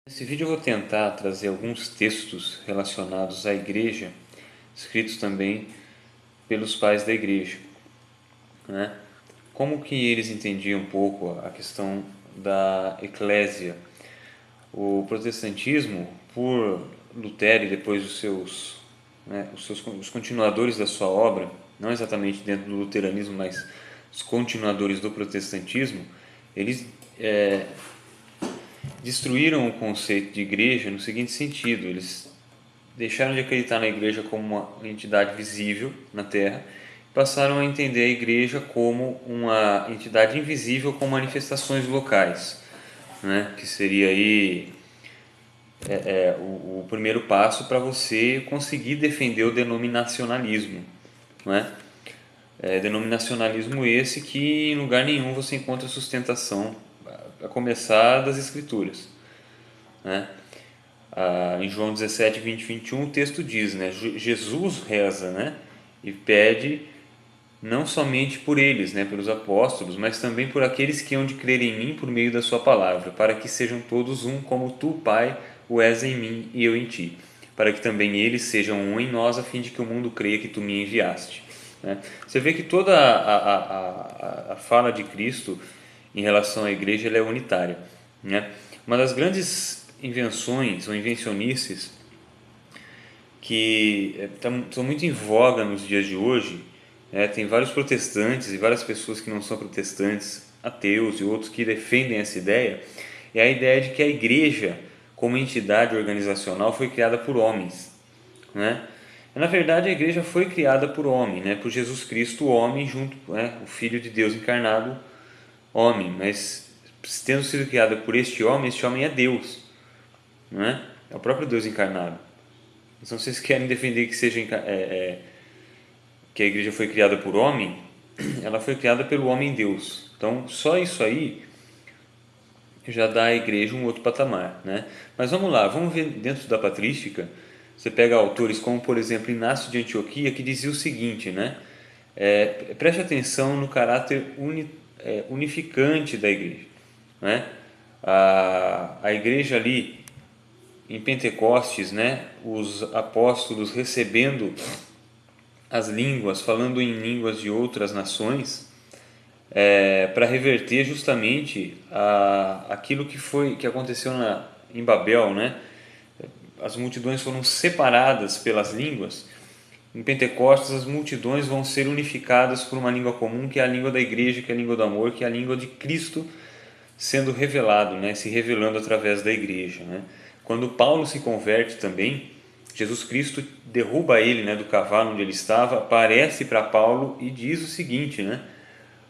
Nesse vídeo eu vou tentar trazer alguns textos relacionados à igreja, escritos também pelos pais da igreja, né? Como que eles entendiam um pouco a questão da eclésia. O protestantismo, por Lutero e depois os continuadores da sua obra, não exatamente dentro do luteranismo, mas os continuadores do protestantismo, eles destruíram o conceito de igreja no seguinte sentido: eles deixaram de acreditar na igreja como uma entidade visível na Terra e passaram a entender a igreja como uma entidade invisível com manifestações locais, né? Que seria aí o primeiro passo para você conseguir defender o denominacionalismo, né? Denominacionalismo esse que em lugar nenhum você encontra sustentação, a começar das Escrituras, né? Em João 17, 20 e 21, o texto diz, né? Jesus reza, né? E pede não somente por eles, né? Pelos apóstolos, mas também por aqueles que hão de crer em mim por meio da sua palavra, para que sejam todos um, como tu, Pai, o és em mim e eu em ti, para que também eles sejam um em nós, a fim de que o mundo creia que tu me enviaste. Né? Você vê que toda a fala de Cristo em relação à igreja ela é unitária, né? Uma das grandes invenções ou invencionices que são muito em voga nos dias de hoje, tem vários protestantes e várias pessoas que não são protestantes, ateus e outros que defendem essa ideia, é a ideia de que a igreja, como entidade organizacional, foi criada por homens, né? Na verdade, a igreja foi criada por homem, né? Por Jesus Cristo, o homem, junto, né? O Filho de Deus encarnado, homem, mas tendo sido criada por este homem é Deus, não é? É o próprio Deus encarnado. Então, vocês querem defender que seja que a igreja foi criada por homem? Ela foi criada pelo homem Deus. Então, só isso aí já dá à igreja um outro patamar, né? Mas vamos lá, vamos ver dentro da patrística. Você pega autores como, por exemplo, Inácio de Antioquia, que dizia o seguinte, né? Preste atenção no caráter unificante da igreja, né? A igreja ali em Pentecostes, né? Os apóstolos recebendo as línguas, falando em línguas de outras nações, para reverter justamente aquilo que aconteceu em Babel, né? As multidões foram separadas pelas línguas. Em Pentecostes, as multidões vão ser unificadas por uma língua comum, que é a língua da igreja, que é a língua do amor, que é a língua de Cristo sendo revelado, né? Se revelando através da igreja, né? Quando Paulo se converte também, Jesus Cristo derruba ele, né, do cavalo onde ele estava, aparece para Paulo e diz o seguinte, né?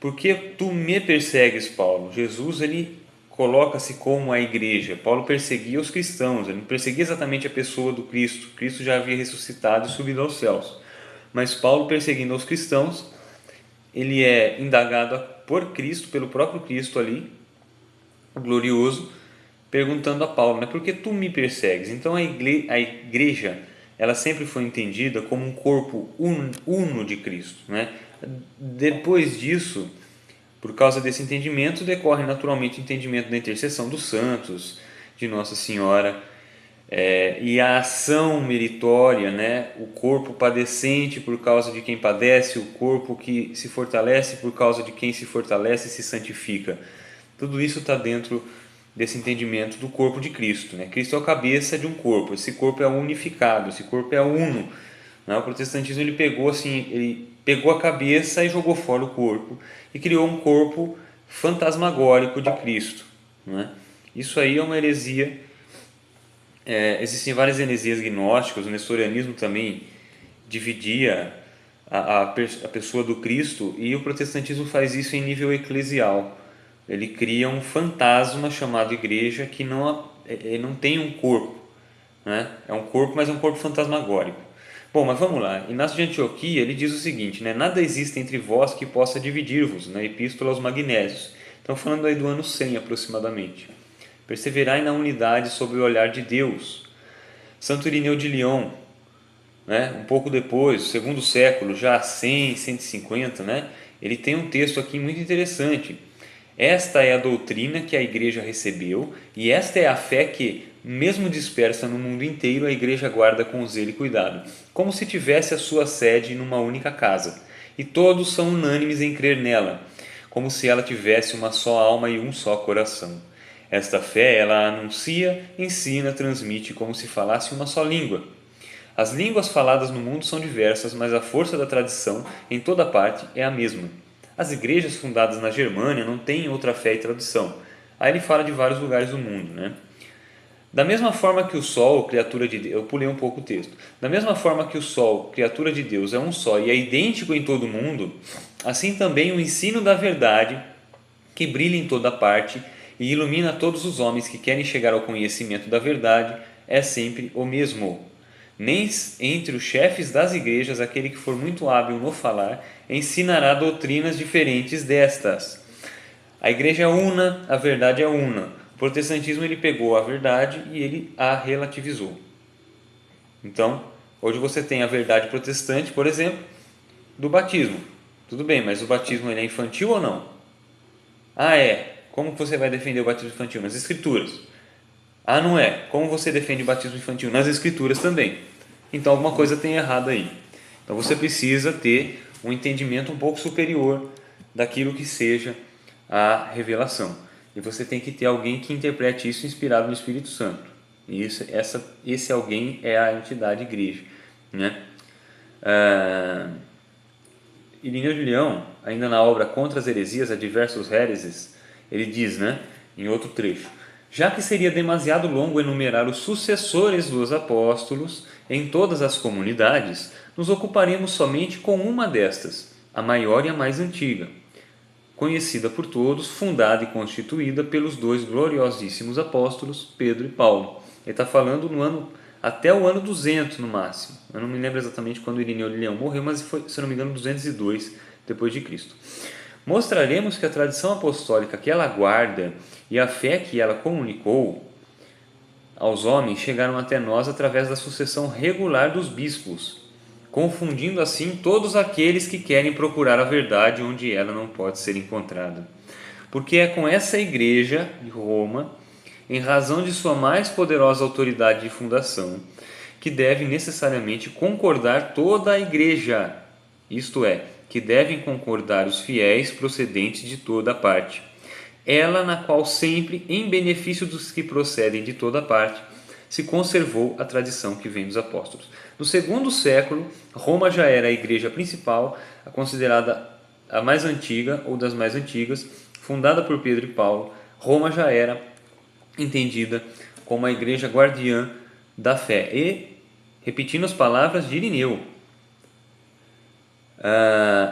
Porque tu me persegues, Paulo? Jesus, ele coloca-se como a igreja. Paulo perseguia os cristãos, ele não perseguia exatamente a pessoa do Cristo. Cristo já havia ressuscitado e subido aos céus. Mas Paulo, perseguindo os cristãos, ele é indagado por Cristo, pelo próprio Cristo ali, glorioso, perguntando a Paulo, né, por que tu me persegues? Então a igreja ela sempre foi entendida como um corpo uno de Cristo, né? Depois disso, por causa desse entendimento, decorre naturalmente o entendimento da intercessão dos santos, de Nossa Senhora, e a ação meritória, né? O corpo padecente por causa de quem padece, o corpo que se fortalece por causa de quem se fortalece e se santifica. Tudo isso está dentro desse entendimento do corpo de Cristo, né? Cristo é a cabeça de um corpo, esse corpo é unificado, esse corpo é uno, né? O protestantismo ele pegou a cabeça e jogou fora o corpo e criou um corpo fantasmagórico de Cristo, né? Isso aí é uma heresia. Existem várias heresias gnósticas, o nestorianismo também dividia a pessoa do Cristo, e o protestantismo faz isso em nível eclesial. Ele cria um fantasma chamado igreja que não tem um corpo, né? É um corpo, mas é um corpo fantasmagórico. Bom, mas vamos lá. Inácio de Antioquia, ele diz o seguinte, né? Nada existe entre vós que possa dividir-vos, na Epístola aos Magnésios. Estão falando aí do ano 100 aproximadamente. Perseverai na unidade sob o olhar de Deus. Santo Irineu de Lyon, né? Um pouco depois, segundo século, já 100, 150, né? Ele tem um texto aqui muito interessante. Esta é a doutrina que a igreja recebeu e esta é a fé que, mesmo dispersa no mundo inteiro, a igreja guarda com zelo e cuidado, como se tivesse a sua sede numa única casa. E todos são unânimes em crer nela, como se ela tivesse uma só alma e um só coração. Esta fé ela anuncia, ensina, transmite como se falasse uma só língua. As línguas faladas no mundo são diversas, mas a força da tradição em toda parte é a mesma. As igrejas fundadas na Germânia não têm outra fé e tradição. Aí ele fala de vários lugares do mundo, né? Da mesma forma que o Sol, criatura de Deus, eu pulei um pouco o texto. Da mesma forma que o Sol, criatura de Deus, é um só e é idêntico em todo o mundo, assim também o ensino da verdade, que brilha em toda parte e ilumina todos os homens que querem chegar ao conhecimento da verdade, é sempre o mesmo. Nem entre os chefes das igrejas aquele que for muito hábil no falar ensinará doutrinas diferentes destas. A igreja é una, a verdade é una. O protestantismo ele pegou a verdade e ele a relativizou. Então, hoje você tem a verdade protestante, por exemplo, do batismo. Tudo bem, mas o batismo ele é infantil ou não? Ah, é. Como você vai defender o batismo infantil? Nas escrituras. Ah, não é. Como você defende o batismo infantil? Nas escrituras também. Então alguma coisa tem errado aí. Então você precisa ter um entendimento um pouco superior daquilo que seja a revelação. E você tem que ter alguém que interprete isso inspirado no Espírito Santo. E esse alguém é a entidade igreja, né? Irineu de Leão, ainda na obra Contra as Heresias a Diversos Héreses, ele diz, né, em outro trecho: já que seria demasiado longo enumerar os sucessores dos apóstolos em todas as comunidades, nos ocuparemos somente com uma destas, a maior e a mais antiga, conhecida por todos, fundada e constituída pelos dois gloriosíssimos apóstolos, Pedro e Paulo. Ele está falando até o ano 200 no máximo. Eu não me lembro exatamente quando Irineu de Leão morreu, mas foi, se não me engano, 202 depois de Cristo. Mostraremos que a tradição apostólica que ela guarda e a fé que ela comunicou aos homens chegaram até nós através da sucessão regular dos bispos, confundindo assim todos aqueles que querem procurar a verdade onde ela não pode ser encontrada. Porque é com essa igreja de Roma, em razão de sua mais poderosa autoridade de fundação, que deve necessariamente concordar toda a igreja, isto é, que devem concordar os fiéis procedentes de toda a parte. Ela na qual sempre, em benefício dos que procedem de toda a parte, se conservou a tradição que vem dos apóstolos. No segundo século, Roma já era a igreja principal, a considerada a mais antiga ou das mais antigas, fundada por Pedro e Paulo. Roma já era entendida como a igreja guardiã da fé. E, repetindo as palavras de Irineu,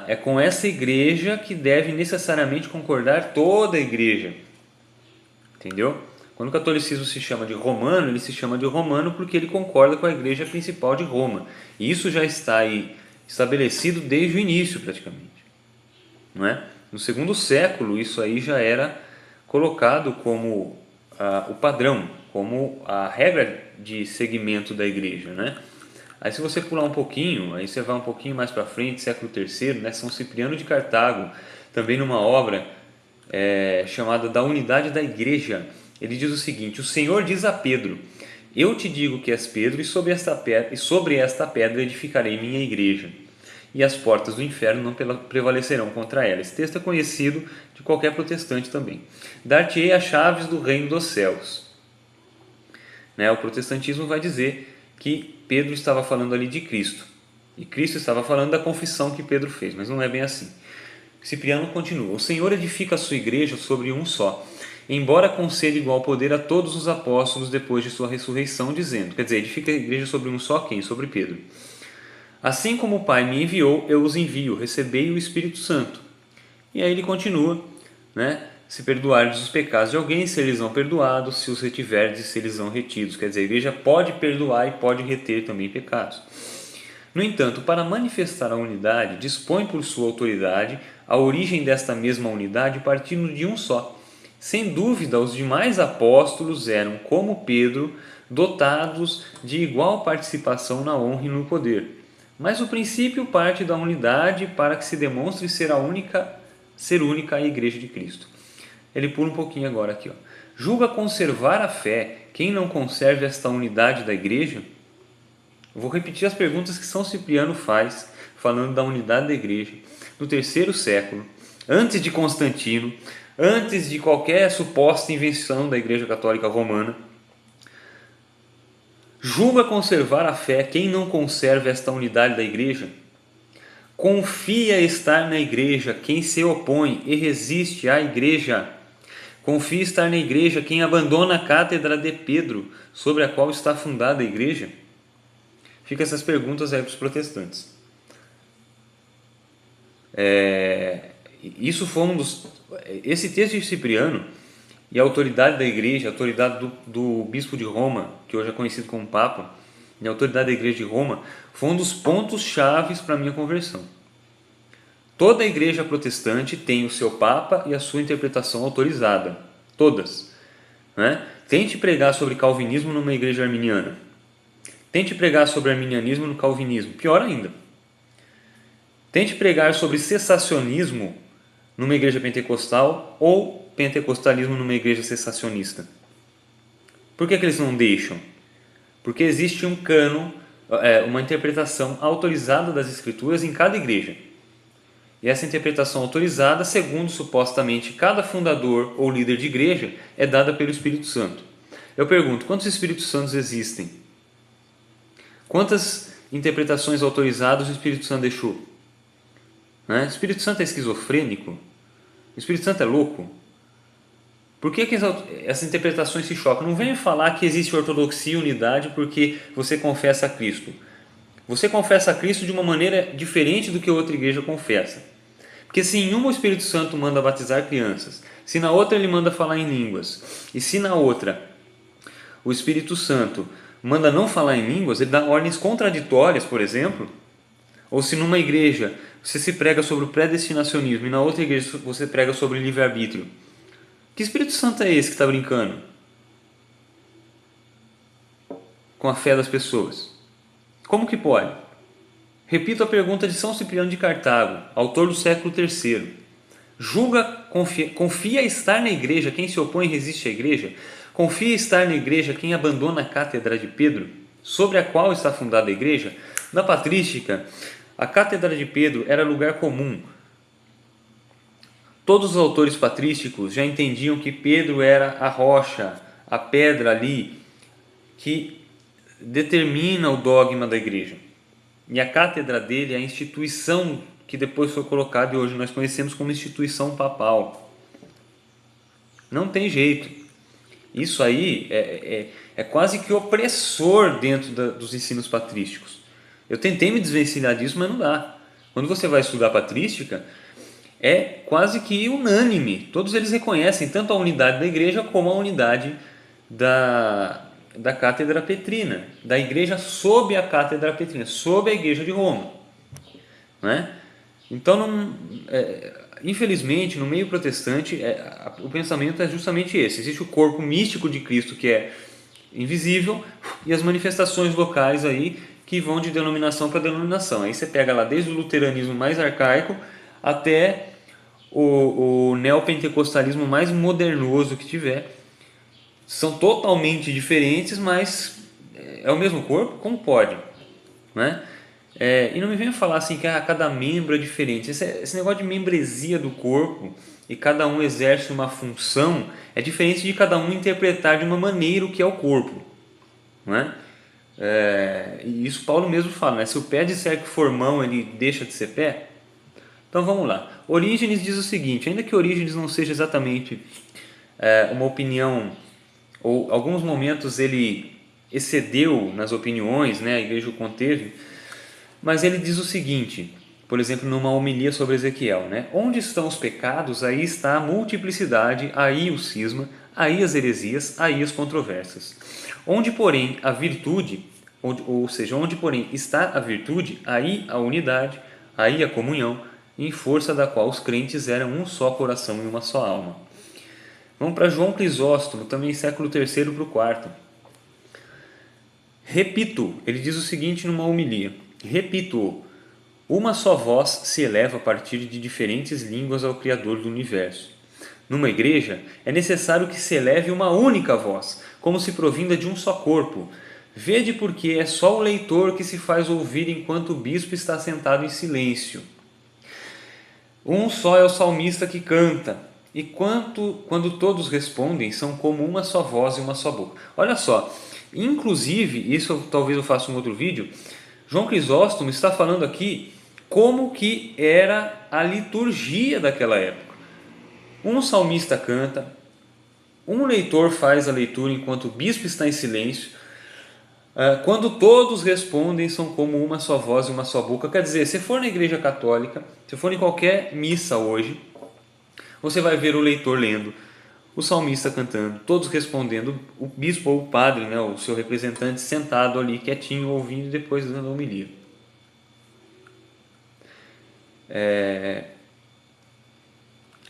é com essa igreja que deve necessariamente concordar toda a igreja. Entendeu? Quando o catolicismo se chama de romano, ele se chama de romano porque ele concorda com a igreja principal de Roma. E isso já está aí estabelecido desde o início, praticamente. Não é? No segundo século, isso aí já era colocado como o padrão, como a regra de seguimento da igreja, né? Aí se você pular um pouquinho, aí você vai um pouquinho mais para frente, século III, né? São Cipriano de Cartago, também numa obra chamada Da Unidade da Igreja, ele diz o seguinte: o Senhor diz a Pedro: eu te digo que és Pedro, e sobre esta pedra edificarei minha igreja, e as portas do inferno não prevalecerão contra ela. Esse texto é conhecido de qualquer protestante também. Dar-te-ei as chaves do reino dos céus. Né? O protestantismo vai dizer que Pedro estava falando ali de Cristo, e Cristo estava falando da confissão que Pedro fez, mas não é bem assim. Cipriano continua: o Senhor edifica a sua igreja sobre um só, embora conceda igual poder a todos os apóstolos depois de sua ressurreição, dizendo, quer dizer, edifica a igreja sobre um só quem? Sobre Pedro. Assim como o Pai me enviou, eu os envio, recebei o Espírito Santo. E aí ele continua, né? Se perdoardes os pecados de alguém, se eles são perdoados, se os retiverdes, se eles são retidos. Quer dizer, a igreja pode perdoar e pode reter também pecados. No entanto, para manifestar a unidade, dispõe por sua autoridade a origem desta mesma unidade partindo de um só. Sem dúvida, os demais apóstolos eram, como Pedro, dotados de igual participação na honra e no poder. Mas o princípio parte da unidade para que se demonstre ser única a Igreja de Cristo. Ele pula um pouquinho agora aqui, ó. Julga conservar a fé quem não conserve esta unidade da igreja? Eu vou repetir as perguntas que São Cipriano faz, falando da unidade da igreja, no terceiro século, antes de Constantino, antes de qualquer suposta invenção da Igreja Católica Romana. Julga conservar a fé quem não conserva esta unidade da igreja? Confia estar na igreja quem se opõe e resiste à igreja? Confia estar na igreja quem abandona a cátedra de Pedro, sobre a qual está fundada a igreja? Fica essas perguntas aí para os protestantes. Esse texto de Cipriano e a autoridade da igreja, a autoridade do bispo de Roma, que hoje é conhecido como Papa, e a autoridade da igreja de Roma, foi um dos pontos chaves para a minha conversão. Toda a igreja protestante tem o seu Papa e a sua interpretação autorizada. Todas. Né? Tente pregar sobre calvinismo numa igreja arminiana. Tente pregar sobre arminianismo no calvinismo. Pior ainda. Tente pregar sobre cessacionismo numa igreja pentecostal ou pentecostalismo numa igreja cessacionista. Por que eles não deixam? Porque existe um cânon, uma interpretação autorizada das escrituras em cada igreja. E essa interpretação autorizada, segundo supostamente cada fundador ou líder de igreja, é dada pelo Espírito Santo. Eu pergunto, quantos Espíritos Santos existem? Quantas interpretações autorizadas o Espírito Santo deixou? O Espírito Santo é esquizofrênico? O Espírito Santo é louco? Por que essas interpretações se chocam? Não venha falar que existe ortodoxia e unidade porque você confessa a Cristo. Você confessa a Cristo de uma maneira diferente do que outra igreja confessa. Porque se em uma o Espírito Santo manda batizar crianças, se na outra ele manda falar em línguas, e se na outra o Espírito Santo manda não falar em línguas, ele dá ordens contraditórias, por exemplo, ou se numa igreja você se prega sobre o predestinacionismo e na outra igreja você prega sobre o livre-arbítrio, que Espírito Santo é esse que está brincando com a fé das pessoas? Como que pode? Repito a pergunta de São Cipriano de Cartago, autor do século III. Confia estar na igreja quem se opõe e resiste à igreja? Confia estar na igreja quem abandona a cátedra de Pedro, sobre a qual está fundada a igreja? Na patrística, a cátedra de Pedro era lugar comum. Todos os autores patrísticos já entendiam que Pedro era a rocha, a pedra ali, que determina o dogma da igreja. E a cátedra dele é a instituição que depois foi colocada e hoje nós conhecemos como instituição papal. Não tem jeito. Isso aí é quase que opressor dentro dos ensinos patrísticos. Eu tentei me desvencilhar disso, mas não dá. Quando você vai estudar patrística, é quase que unânime. Todos eles reconhecem tanto a unidade da igreja como a unidade da cátedra petrina, da igreja sob a cátedra petrina, sob a igreja de Roma. Né? Então, infelizmente, no meio protestante, o pensamento é justamente esse. Existe o corpo místico de Cristo, que é invisível, e as manifestações locais aí, que vão de denominação para denominação. Aí você pega lá desde o luteranismo mais arcaico até o neopentecostalismo mais modernoso que tiver. São totalmente diferentes, mas é o mesmo corpo? Como pode? Né? E não me venha falar assim que cada membro é diferente. Esse negócio de membresia do corpo e cada um exerce uma função é diferente de cada um interpretar de uma maneira o que é o corpo. Né? E isso Paulo mesmo fala, né? Se o pé disser que for mão, ele deixa de ser pé? Então vamos lá. Orígenes diz o seguinte, ainda que Orígenes não seja exatamente uma opinião, ou alguns momentos ele excedeu nas opiniões, né? A igreja o conteve, mas ele diz o seguinte, por exemplo, numa homilia sobre Ezequiel, né? Onde estão os pecados, aí está a multiplicidade, aí o cisma, aí as heresias, aí as controvérsias. Onde, porém, a virtude, onde, porém, está a virtude, aí a unidade, aí a comunhão, em força da qual os crentes eram um só coração e uma só alma. Vamos para João Crisóstomo, também século III para o IV. Repito, ele diz o seguinte numa homilia, repito, uma só voz se eleva a partir de diferentes línguas ao Criador do universo. numa igreja, é necessário que se eleve uma única voz, como se provinda de um só corpo. Vede porque é só o leitor que se faz ouvir enquanto o bispo está sentado em silêncio. Um só é o salmista que canta, e quando todos respondem, são como uma só voz e uma só boca. Olha só, inclusive, isso talvez eu faça um outro vídeo, João Crisóstomo está falando aqui como que era a liturgia daquela época. Um salmista canta, um leitor faz a leitura enquanto o bispo está em silêncio. Quando todos respondem, são como uma só voz e uma só boca. Quer dizer, se for na igreja católica, se for em qualquer missa hoje, você vai ver o leitor lendo, o salmista cantando, todos respondendo, o bispo ou o padre, né, o seu representante, sentado ali quietinho, ouvindo e depois dando a homilia.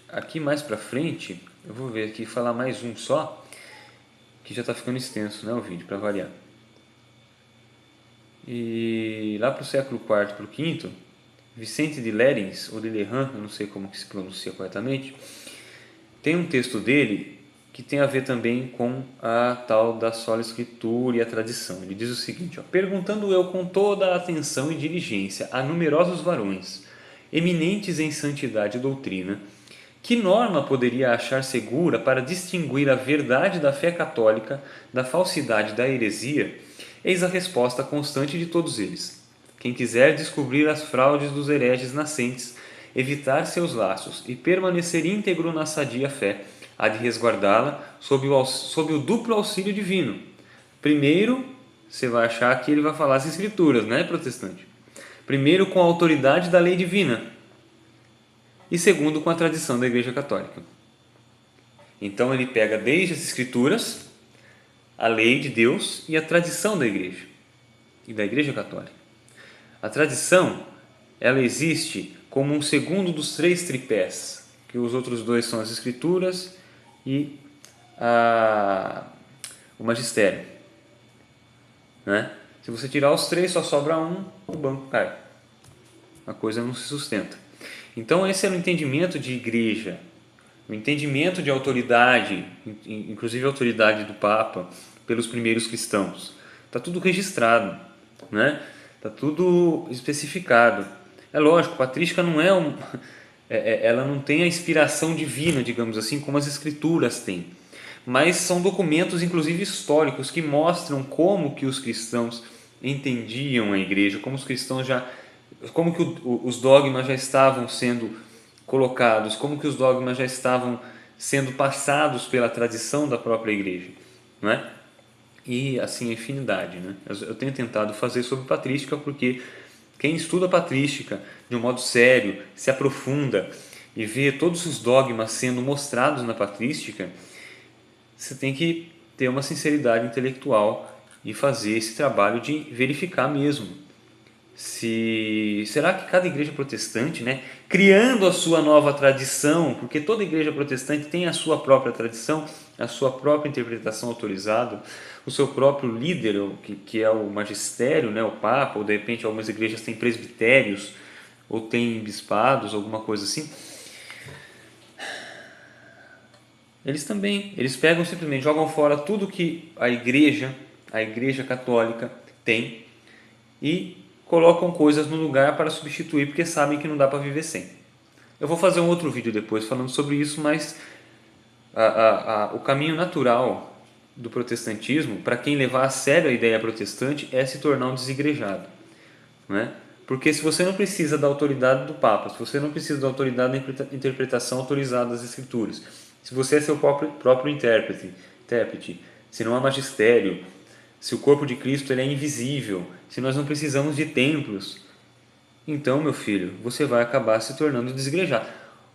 Aqui mais para frente, eu vou ver aqui, falar mais um só, que já está ficando extenso, né, o vídeo, para variar. E lá para o século IV para o V, Vicente de Lérins, ou de Lerran, eu não sei como que se pronuncia corretamente, tem um texto dele que tem a ver também com a tal da sola escritura e a tradição. Ele diz o seguinte, perguntando eu com toda a atenção e diligência a numerosos varões, eminentes em santidade e doutrina, que norma poderia achar segura para distinguir a verdade da fé católica da falsidade da heresia? Eis a resposta constante de todos eles. Quem quiser descobrir as fraudes dos hereges nascentes, evitar seus laços e permanecer íntegro na sadia fé, há de resguardá-la sob o duplo auxílio divino. Primeiro, você vai achar que ele vai falar as escrituras, né, protestante? Primeiro, com a autoridade da lei divina. E segundo, com a tradição da Igreja Católica. Então ele pega desde as escrituras, a lei de Deus e a tradição da Igreja e da Igreja Católica. A tradição, ela existe como um segundo dos três tripés, que os outros dois são as escrituras e o magistério, né? Se você tirar os três, só sobra um, o banco cai. A coisa não se sustenta. Então esse é o entendimento de igreja, o entendimento de autoridade, inclusive a autoridade do Papa, pelos primeiros cristãos. Está tudo registrado, né? Está tudo especificado. É lógico, a patrística não ela não tem a inspiração divina, digamos assim, como as escrituras têm. Mas são documentos, inclusive históricos, que mostram como que os cristãos entendiam a igreja, como que os dogmas já estavam sendo colocados, como que os dogmas já estavam sendo passados pela tradição da própria igreja, não é? E assim a infinidade, né? Eu tenho tentado fazer sobre patrística porque quem estuda patrística de um modo sério, se aprofunda e vê todos os dogmas sendo mostrados na patrística, você tem que ter uma sinceridade intelectual e fazer esse trabalho de verificar mesmo. Será que cada igreja protestante, né, criando a sua nova tradição, porque toda igreja protestante tem a sua própria tradição, a sua própria interpretação autorizada, o seu próprio líder, que é o magistério, né, o Papa, ou de repente algumas igrejas têm presbitérios, ou têm bispados, alguma coisa assim. Eles pegam simplesmente, jogam fora tudo que a igreja católica tem e colocam coisas no lugar para substituir, porque sabem que não dá para viver sem. Eu vou fazer um outro vídeo depois falando sobre isso, mas o caminho natural do protestantismo, para quem levar a sério a ideia protestante, é se tornar um desigrejado, né? Porque se você não precisa da autoridade do Papa, se você não precisa da autoridade da interpretação autorizada das Escrituras, se você é seu próprio intérprete, se não há magistério, se o corpo de Cristo ele é invisível, se nós não precisamos de templos, então, meu filho, você vai acabar se tornando desigrejado.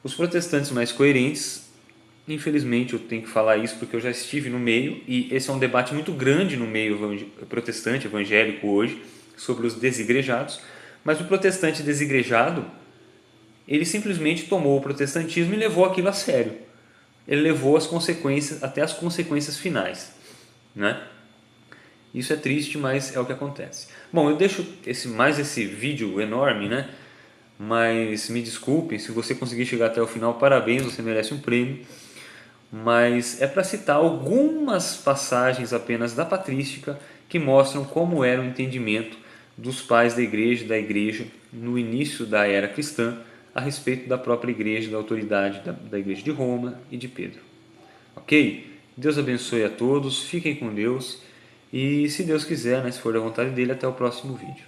Os protestantes mais coerentes, infelizmente eu tenho que falar isso porque eu já estive no meio, e esse é um debate muito grande no meio protestante, evangélico hoje, sobre os desigrejados, mas o protestante desigrejado, ele simplesmente tomou o protestantismo e levou aquilo a sério. Ele levou as consequências, até as consequências finais, né? Isso é triste, mas é o que acontece. Bom, eu deixo esse vídeo enorme, né? Mas me desculpem, se você conseguir chegar até o final, parabéns, você merece um prêmio. mas é para citar algumas passagens apenas da patrística que mostram como era o entendimento dos pais da igreja no início da era cristã a respeito da própria igreja, da autoridade da igreja de Roma e de Pedro. Ok? Deus abençoe a todos, fiquem com Deus e, se Deus quiser, né, se for da vontade dele, até o próximo vídeo.